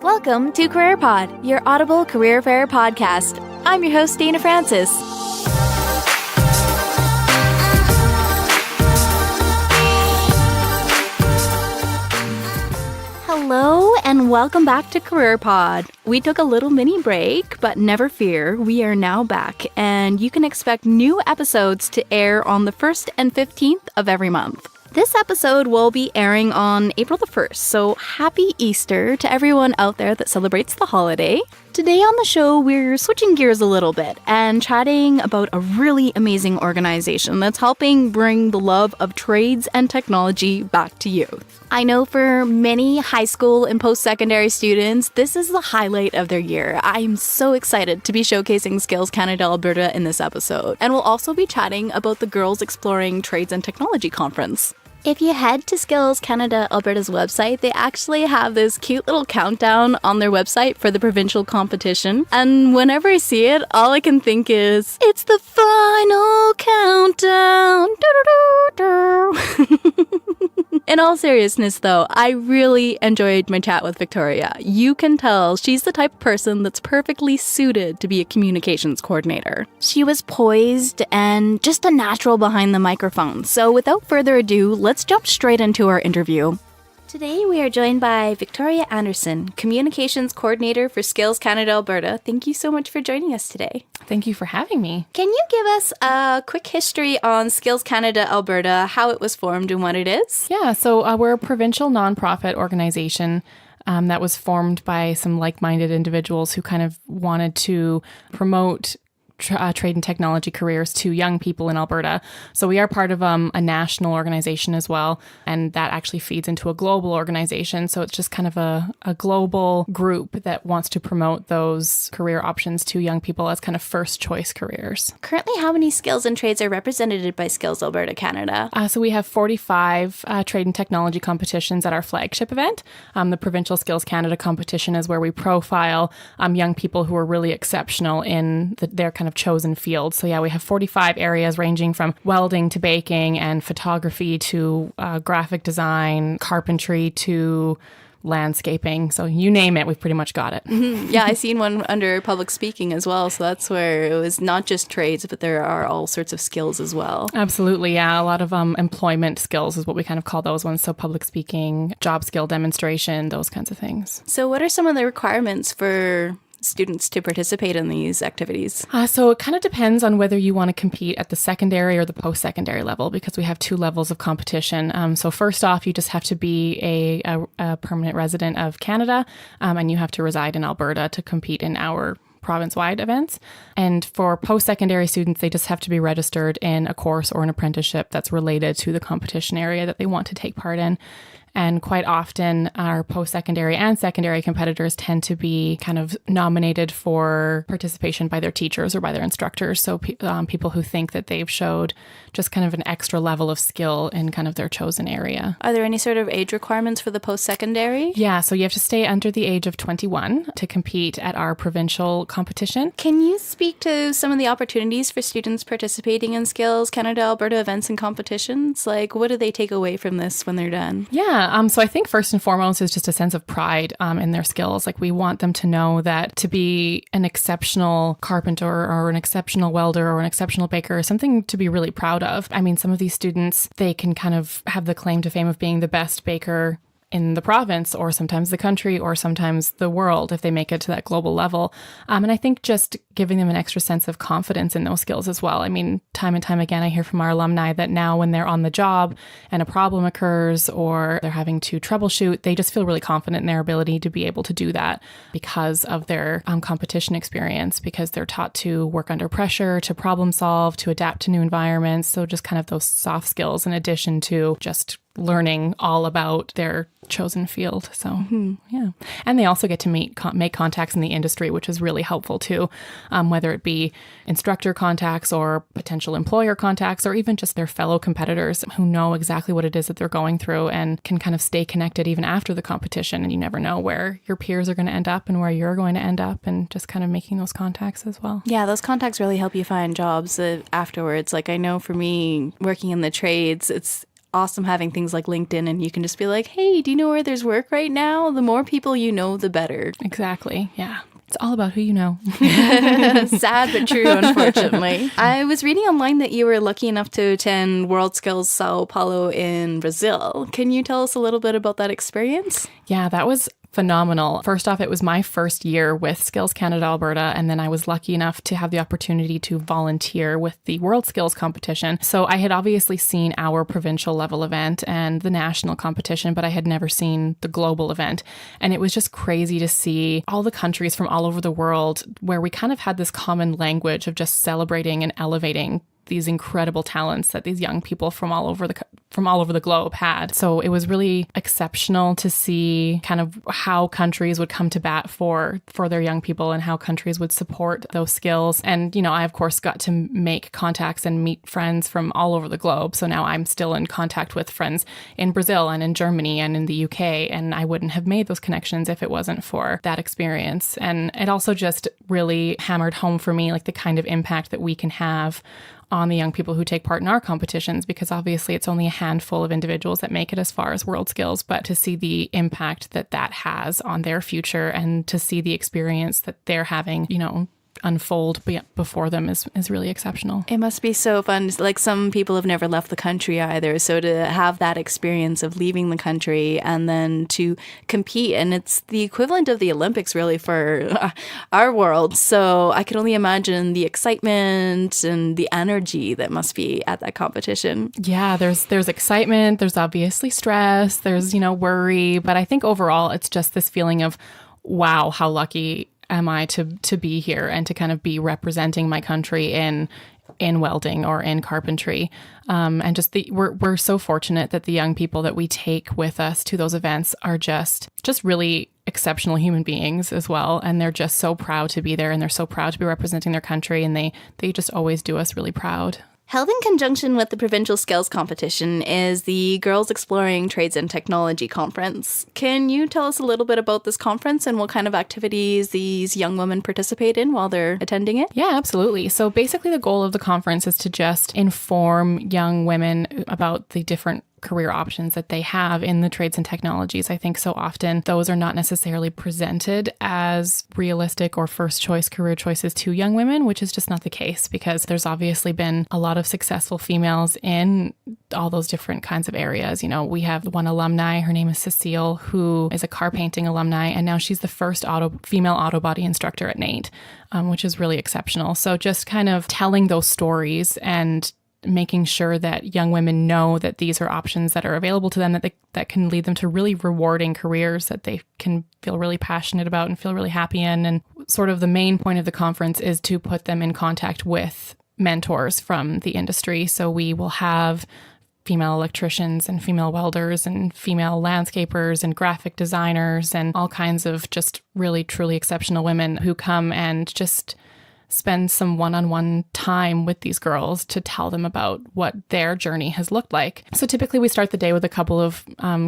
Welcome to Career Pod, your Audible career fair podcast. I'm your host, Dana Francis. Hello and welcome back to Career Pod. We took a little mini break, but never fear, we are now back, and you can expect new episodes to air on the 1st and 15th of every month. This episode will be airing on April the 1st, so happy Easter to everyone out there that celebrates the holiday. Today on the show, we're switching gears a little bit and chatting about a really amazing organization that's helping bring the love of trades and technology back to youth. I know for many high school and post-secondary students, this is the highlight of their year. I'm so excited to be showcasing Skills Canada Alberta in this episode, and we'll also be chatting about the Girls Exploring Trades and Technology Conference. If you head to Skills Canada Alberta's website, they actually have this cute little countdown on their website for the provincial competition. And whenever I see it, all I can think is, it's the final countdown. In all seriousness, though, I really enjoyed my chat with Victoria. You can tell she's the type of person that's perfectly suited to be a communications coordinator. She was poised and just a natural behind the microphone. So without further ado, let's jump straight into our interview. Today we are joined by Victoria Anderson, Communications Coordinator for Skills Canada Alberta. Thank you so much for joining us today. Thank you for having me. Can you give us a quick history on Skills Canada Alberta, how it was formed and what it is? Yeah, so we're a provincial nonprofit organization that was formed by some like-minded individuals who kind of wanted to promote trade and technology careers to young people in Alberta. So we are part of a national organization as well, and that actually feeds into a global organization. So it's just kind of a global group that wants to promote those career options to young people as kind of first choice careers. Currently, how many skills and trades are represented by Skills Alberta Canada? So we have 45 trade and technology competitions at our flagship event. The Provincial Skills Canada competition is where we profile young people who are really exceptional in their kind of chosen field. So yeah, we have 45 areas ranging from welding to baking and photography to graphic design, carpentry to landscaping. So you name it, we've pretty much got it. Mm-hmm. Yeah, I seen one under public speaking as well. So that's where it was not just trades, but there are all sorts of skills as well. Absolutely, yeah. A lot of employment skills is what we kind of call those ones. So public speaking, job skill demonstration, those kinds of things. So what are some of the requirements for students to participate in these activities? So it kind of depends on whether you want to compete at the secondary or the post-secondary level, because we have two levels of competition. So first off, you just have to be a permanent resident of Canada, and you have to reside in Alberta to compete in our province-wide events. And for post-secondary students, they just have to be registered in a course or an apprenticeship that's related to the competition area that they want to take part in. And quite often, our post-secondary and secondary competitors tend to be kind of nominated for participation by their teachers or by their instructors. So people who think that they've showed just kind of an extra level of skill in kind of their chosen area. Are there any sort of age requirements for the post-secondary? Yeah, so you have to stay under the age of 21 to compete at our provincial competition. Can you speak to some of the opportunities for students participating in Skills Canada Alberta events and competitions? Like, what do they take away from this when they're done? Yeah. So I think first and foremost is just a sense of pride in their skills. Like, we want them to know that to be an exceptional carpenter or an exceptional welder or an exceptional baker is something to be really proud of. I mean, some of these students, they can kind of have the claim to fame of being the best baker in the province or sometimes the country or sometimes the world if they make it to that global level. And I think just giving them an extra sense of confidence in those skills as well. I mean, time and time again, I hear from our alumni that now when they're on the job and a problem occurs or they're having to troubleshoot, they just feel really confident in their ability to be able to do that because of their competition experience, because they're taught to work under pressure, to problem solve, to adapt to new environments. So just kind of those soft skills in addition to just learning all about their chosen field. So, yeah. And they also get to make contacts in the industry, which is really helpful too, whether it be instructor contacts or potential employer contacts, or even just their fellow competitors who know exactly what it is that they're going through and can kind of stay connected even after the competition. And you never know where your peers are going to end up and where you're going to end up, and just kind of making those contacts as well. Yeah, those contacts really help you find jobs afterwards. Like, I know for me, working in the trades, it's awesome having things like LinkedIn, and you can just be like, hey, do you know where there's work right now? The more people you know, the better. Exactly. Yeah. It's all about who you know. Sad but true, unfortunately. I was reading online that you were lucky enough to attend World Skills Sao Paulo in Brazil. Can you tell us a little bit about that experience? Yeah, that was phenomenal. First off, it was my first year with Skills Canada Alberta, and then I was lucky enough to have the opportunity to volunteer with the World Skills competition. So I had obviously seen our provincial level event and the national competition, but I had never seen the global event. And it was just crazy to see all the countries from all over the world where we kind of had this common language of just celebrating and elevating these incredible talents that these young people from all over the globe had. So it was really exceptional to see kind of how countries would come to bat for their young people and how countries would support those skills. And, I, of course, got to make contacts and meet friends from all over the globe. So now I'm still in contact with friends in Brazil and in Germany and in the UK. And I wouldn't have made those connections if it wasn't for that experience. And it also just really hammered home for me, like the kind of impact that we can have on the young people who take part in our competitions, because obviously it's only a handful of individuals that make it as far as World Skills, but to see the impact that has on their future and to see the experience that they're having, unfold before them is really exceptional. It must be so fun. Like, some people have never left the country either. So to have that experience of leaving the country and then to compete, and it's the equivalent of the Olympics really for our world. So I can only imagine the excitement and the energy that must be at that competition. Yeah, there's excitement. There's obviously stress. There's, worry. But I think overall it's just this feeling of, wow, how lucky am I to be here and to kind of be representing my country in welding or in carpentry. And just we're so fortunate that the young people that we take with us to those events are just really exceptional human beings as well. And they're just so proud to be there, and they're so proud to be representing their country, and they just always do us really proud. Held in conjunction with the Provincial Skills Competition is the Girls Exploring Trades and Technology Conference. Can you tell us a little bit about this conference and what kind of activities these young women participate in while they're attending it? Yeah, absolutely. So basically the goal of the conference is to just inform young women about the different career options that they have in the trades and technologies. I think so often those are not necessarily presented as realistic or first choice career choices to young women, which is just not the case, because there's obviously been a lot of successful females in all those different kinds of areas. We have one alumni, her name is Cecile, who is a car painting alumni, and now she's the first female auto body instructor at NAIT, which is really exceptional. So just kind of telling those stories and making sure that young women know that these are options that are available to them, that can lead them to really rewarding careers that they can feel really passionate about and feel really happy in. And sort of the main point of the conference is to put them in contact with mentors from the industry. So we will have female electricians and female welders and female landscapers and graphic designers and all kinds of just really, truly exceptional women who come and just spend some one-on-one time with these girls to tell them about what their journey has looked like. So typically we start the day with a couple of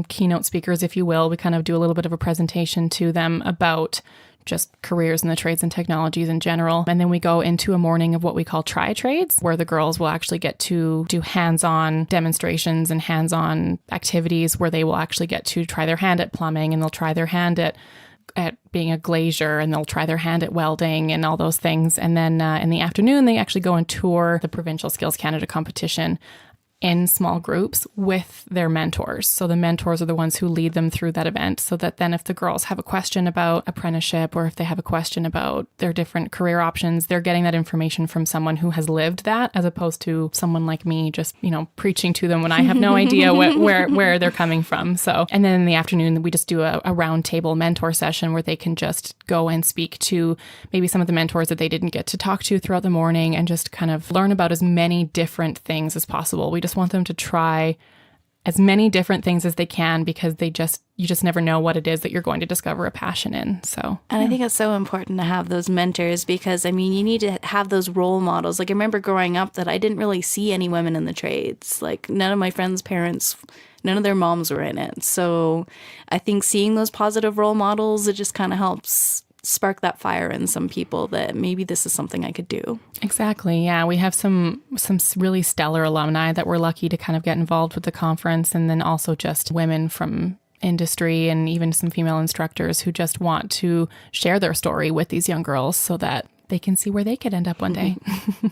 keynote speakers, if you will. We kind of do a little bit of a presentation to them about just careers in the trades and technologies in general. And then we go into a morning of what we call tri-trades, where the girls will actually get to do hands-on demonstrations and hands-on activities where they will actually get to try their hand at plumbing, and they'll try their hand at being a glazier, and they'll try their hand at welding and all those things. And then in the afternoon, they actually go and tour the Provincial Skills Canada competition in small groups with their mentors. So the mentors are the ones who lead them through that event, so that then if the girls have a question about apprenticeship, or if they have a question about their different career options, they're getting that information from someone who has lived that, as opposed to someone like me just, preaching to them when I have no idea where they're coming from. So, and then in the afternoon, we just do a round table mentor session where they can just go and speak to maybe some of the mentors that they didn't get to talk to throughout the morning, and just kind of learn about as many different things as possible. We just want them to try as many different things as they can, because you just never know what it is that you're going to discover a passion in. So, and I think it's so important to have those mentors, because you need to have those role models. Like, I remember growing up that I didn't really see any women in the trades. Like, none of my friends' parents, none of their moms were in it. So I think seeing those positive role models, it just kind of helps spark that fire in some people that maybe this is something I could do. Exactly. Yeah. We have some really stellar alumni that we're lucky to kind of get involved with the conference, and then also just women from industry and even some female instructors who just want to share their story with these young girls so that they can see where they could end up one day.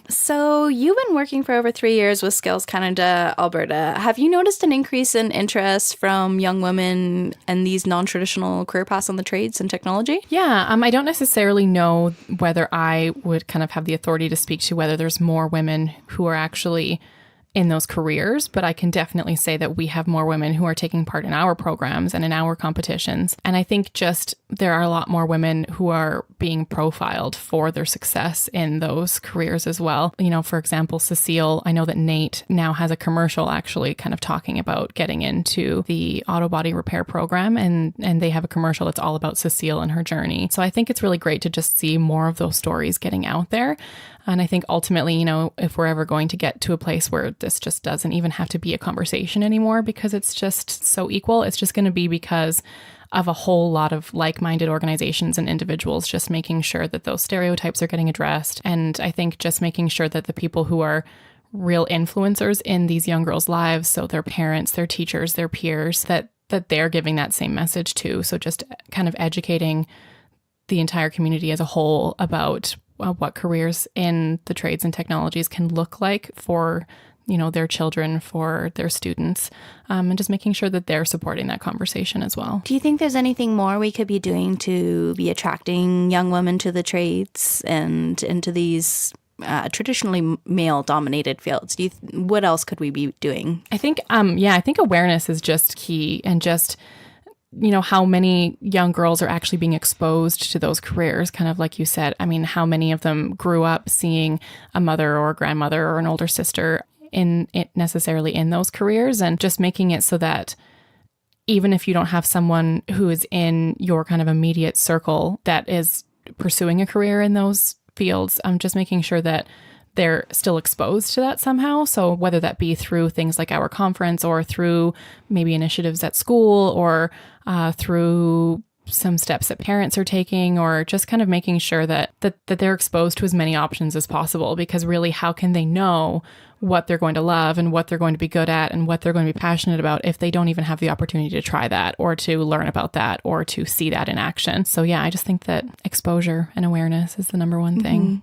So you've been working for over 3 years with Skills Canada Alberta. Have you noticed an increase in interest from young women and these non-traditional career paths on the trades and technology? Yeah, I don't necessarily know whether I would kind of have the authority to speak to whether there's more women who are actually in those careers, but I can definitely say that we have more women who are taking part in our programs and in our competitions. And I think just there are a lot more women who are being profiled for their success in those careers as well. You know, for example, Cecile, I know that Nate now has a commercial actually kind of talking about getting into the auto body repair program, and they have a commercial that's all about Cecile and her journey. So I think it's really great to just see more of those stories getting out there. And I think ultimately, you know, if we're ever going to get to a place where this just doesn't even have to be a conversation anymore because it's just so equal, it's just going to be because of a whole lot of like-minded organizations and individuals just making sure that those stereotypes are getting addressed. And I think just making sure that the people who are real influencers in these young girls' lives, so their parents, their teachers, their peers, that they're giving that same message too. So just kind of educating the entire community as a whole about what careers in the trades and technologies can look like for, you know, their children, for their students, and just making sure that they're supporting that conversation as well. Do you think there's anything more we could be doing to be attracting young women to the trades and into these traditionally male-dominated fields? What else could we be doing? I think, I think awareness is just key, and just, you know, how many young girls are actually being exposed to those careers, kind of like you said. I mean, how many of them grew up seeing a mother or a grandmother or an older sister necessarily in those careers, and just making it so that even if you don't have someone who is in your kind of immediate circle that is pursuing a career in those fields, just making sure that they're still exposed to that somehow. So whether that be through things like our conference, or through maybe initiatives at school, or through some steps that parents are taking, or just kind of making sure that they're exposed to as many options as possible. Because really, how can they know what they're going to love and what they're going to be good at and what they're going to be passionate about if they don't even have the opportunity to try that, or to learn about that, or to see that in action? So yeah, I just think that exposure and awareness is the number one thing. Mm-hmm.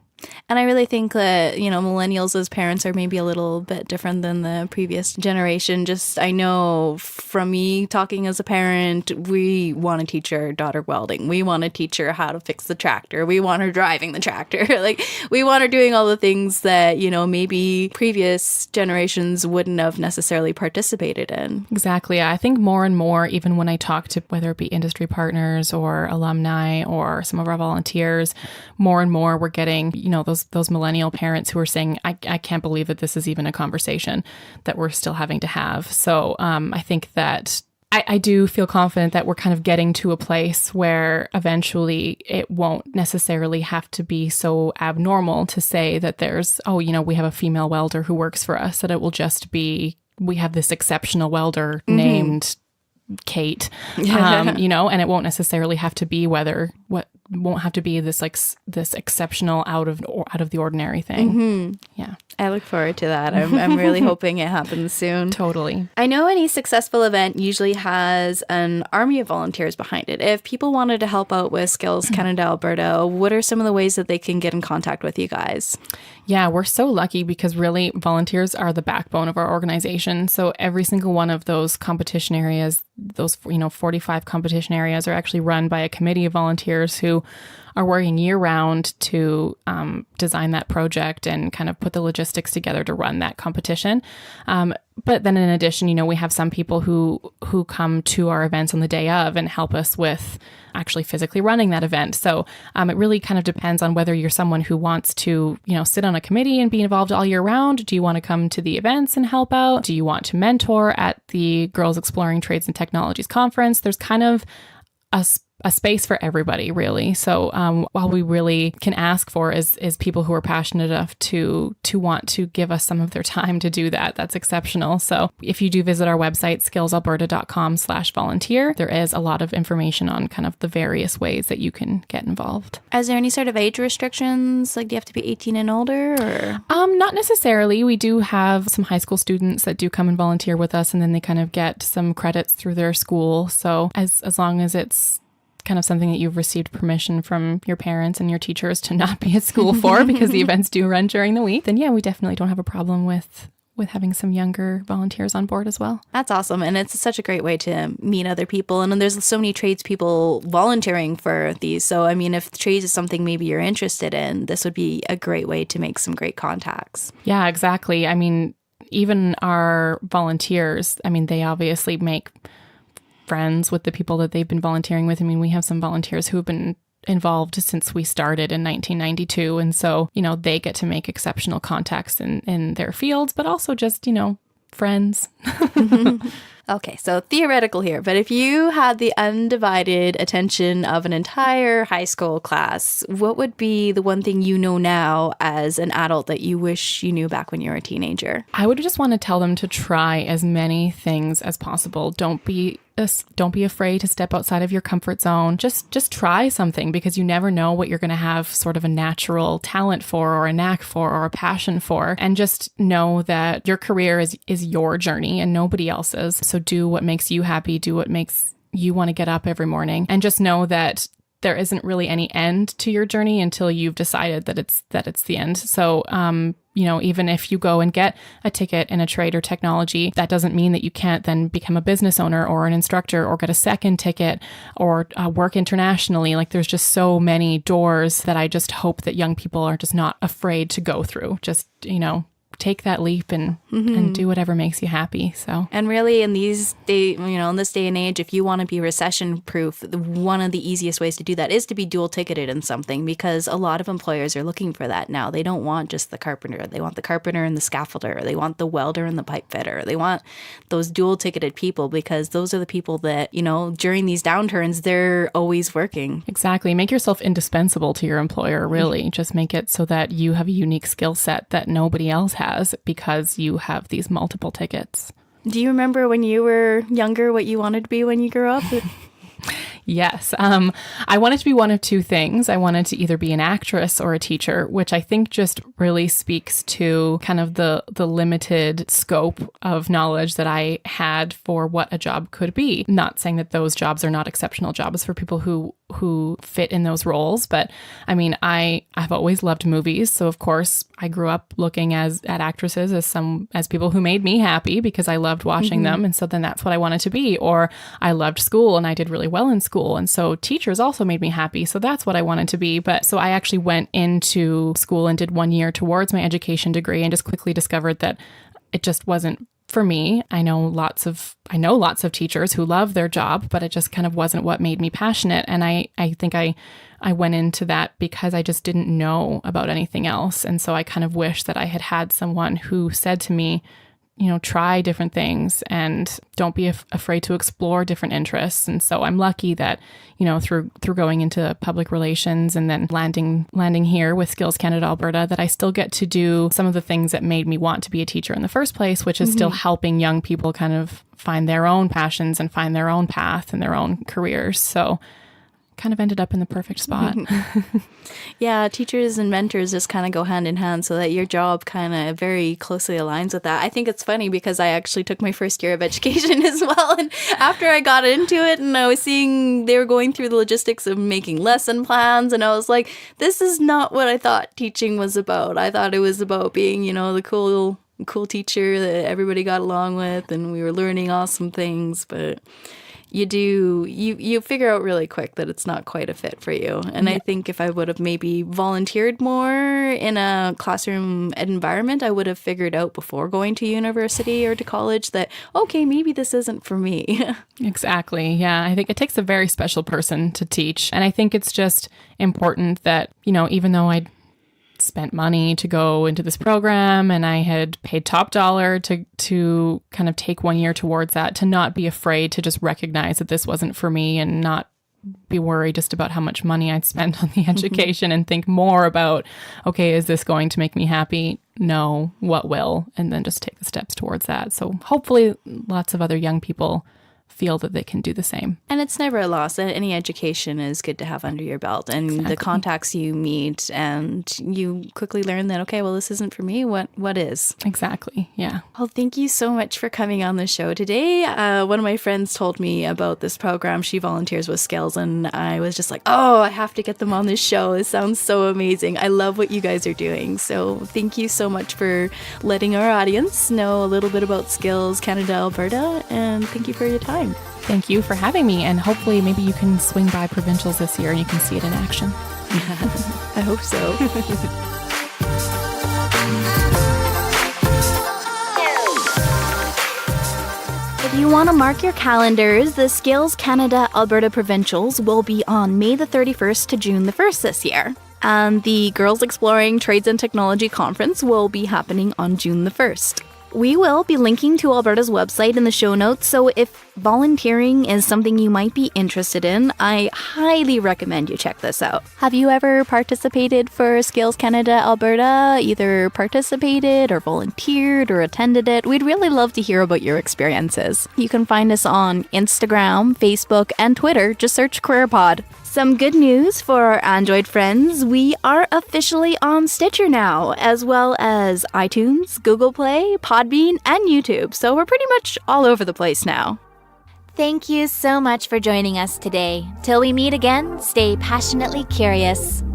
And I really think that, you know, millennials as parents are maybe a little bit different than the previous generation. Just, I know from me talking as a parent, we want to teach our daughter welding. We want to teach her how to fix the tractor. We want her driving the tractor. Like, we want her doing all the things that, you know, maybe previous generations wouldn't have necessarily participated in. Exactly. I think more and more, even when I talk to whether it be industry partners or alumni or some of our volunteers, more and more we're getting, you know, those millennial parents who are saying, I can't believe that this is even a conversation that we're still having to have. So I think that I do feel confident that we're kind of getting to a place where eventually it won't necessarily have to be so abnormal to say that there's, oh, you know, we have a female welder who works for us, that it will just be, we have this exceptional welder named Kate, you know, and it won't necessarily have to be won't have to be this like this exceptional out of the ordinary thing. Mm-hmm. Yeah. I look forward to that. I'm really hoping it happens soon. Totally. I know any successful event usually has an army of volunteers behind it. If people wanted to help out with Skills Canada Alberta, what are some of the ways that they can get in contact with you guys? Yeah, we're so lucky because really volunteers are the backbone of our organization. So every single one of those competition areas, those 45 competition areas, are actually run by a committee of volunteers who are working year round to design that project and kind of put the logistics together to run that competition. But then in addition, we have some people who come to our events on the day of and help us with actually physically running that event. So it really kind of depends on whether you're someone who wants to, sit on a committee and be involved all year round. Do you want to come to the events and help out? Do you want to mentor at the Girls Exploring Trades and Technologies Conference? There's kind of a a space for everybody, really. So while we really can ask for is people who are passionate enough to want to give us some of their time to do that, that's exceptional. So if you do visit our website, skillsalberta.com/volunteer, there is a lot of information on kind of the various ways that you can get involved. Is there any sort of age restrictions? Like, do you have to be 18 and older? Or? Not necessarily. We do have some high school students that do come and volunteer with us, and then they kind of get some credits through their school. So as long as it's kind of something that you've received permission from your parents and your teachers to not be at school for, because the events do run during the week, then yeah, we definitely don't have a problem with having some younger volunteers on board as well. That's awesome. And it's such a great way to meet other people. And there's so many tradespeople volunteering for these. So, I mean, if trades is something maybe you're interested in, this would be a great way to make some great contacts. Yeah, exactly. I mean, even our volunteers, I mean, they obviously make friends with the people that they've been volunteering with. I mean, we have some volunteers who have been involved since we started in 1992. And so, they get to make exceptional contacts in their fields, but also just, friends. Okay, so theoretical here, but if you had the undivided attention of an entire high school class, what would be the one thing you know now as an adult that you wish you knew back when you were a teenager? I would just want to tell them to try as many things as possible. Don't be afraid to step outside of your comfort zone. Just try something, because you never know what you're going to have sort of a natural talent for, or a knack for, or a passion for. And just know that your career is your journey and nobody else's. So do what makes you happy, do what makes you want to get up every morning, and just know that there isn't really any end to your journey until you've decided that it's the end. So, even if you go and get a ticket in a trade or technology, that doesn't mean that you can't then become a business owner or an instructor or get a second ticket or work internationally. Like, there's just so many doors that I just hope that young people are just not afraid to go through. Just, take that leap and do whatever makes you happy. So, and really in these in this day and age, if you want to be recession proof, one of the easiest ways to do that is to be dual ticketed in something, because a lot of employers are looking for that now. They don't want just the carpenter. They want the carpenter and the scaffolder. They want the welder and the pipe fitter. They want those dual ticketed people, because those are the people that, during these downturns, they're always working. Exactly. Make yourself indispensable to your employer, really. Just make it so that you have a unique skill set that nobody else has, because you have these multiple tickets. Do you remember when you were younger what you wanted to be when you grew up? Yes. I wanted to be one of two things. I wanted to either be an actress or a teacher, which I think just really speaks to kind of the limited scope of knowledge that I had for what a job could be. Not saying that those jobs are not exceptional jobs for people who fit in those roles. But I mean, I've always loved movies. So of course I grew up looking at actresses as people who made me happy, because I loved watching them. And so then that's what I wanted to be. Or I loved school and I did really well in school. And so teachers also made me happy. So that's what I wanted to be. But so I actually went into school and did 1 year towards my education degree, and just quickly discovered that it just wasn't for me. I know lots of teachers who love their job, but it just kind of wasn't what made me passionate. And I think I went into that because I just didn't know about anything else. And so I kind of wish that I had someone who said to me, try different things and don't be afraid to explore different interests. And so I'm lucky that, through going into public relations and then landing here with Skills Canada Alberta, that I still get to do some of the things that made me want to be a teacher in the first place, which is still helping young people kind of find their own passions and find their own path and their own careers. So kind of ended up in the perfect spot. Yeah, teachers and mentors just kind of go hand in hand, so that your job kind of very closely aligns with that. I think it's funny because I actually took my first year of education as well. And after I got into it and I was seeing they were going through the logistics of making lesson plans, and I was like, this is not what I thought teaching was about. I thought it was about being, the cool teacher that everybody got along with, and we were learning awesome things. But you figure out really quick that it's not quite a fit for you. And I think if I would have maybe volunteered more in a classroom environment, I would have figured out before going to university or to college that, okay, maybe this isn't for me. Exactly. Yeah. I think it takes a very special person to teach. And I think it's just important that, even though I spent money to go into this program and I had paid top dollar to kind of take 1 year towards that, to not be afraid to just recognize that this wasn't for me and not be worried just about how much money I'd spend on the education and think more about, okay, is this going to make me happy? No, what will? And then just take the steps towards that. So hopefully lots of other young people feel that they can do the same. And it's never a loss. Any education is good to have under your belt. And the contacts you meet, and you quickly learn that, okay, well, this isn't for me. What is? Exactly. Yeah. Well, thank you so much for coming on the show today. One of my friends told me about this program. She volunteers with Skills, and I was just like, oh, I have to get them on this show. It sounds so amazing. I love what you guys are doing. So thank you so much for letting our audience know a little bit about Skills Canada Alberta, and thank you for your time. Thank you for having me, and hopefully maybe you can swing by provincials this year and you can see it in action. I hope so. If you want to mark your calendars, the Skills Canada Alberta Provincials will be on May the 31st to June the 1st this year. And the Girls Exploring Trades and Technology Conference will be happening on June the 1st. We will be linking to Alberta's website in the show notes, so if volunteering is something you might be interested in, I highly recommend you check this out. Have you ever participated for Skills Canada Alberta? Either participated or volunteered or attended it? We'd really love to hear about your experiences. You can find us on Instagram, Facebook, and Twitter. Just search CareerPod. Some good news for our Android friends. We are officially on Stitcher now, as well as iTunes, Google Play, Podbean, and YouTube. So we're pretty much all over the place now. Thank you so much for joining us today. Till we meet again, stay passionately curious.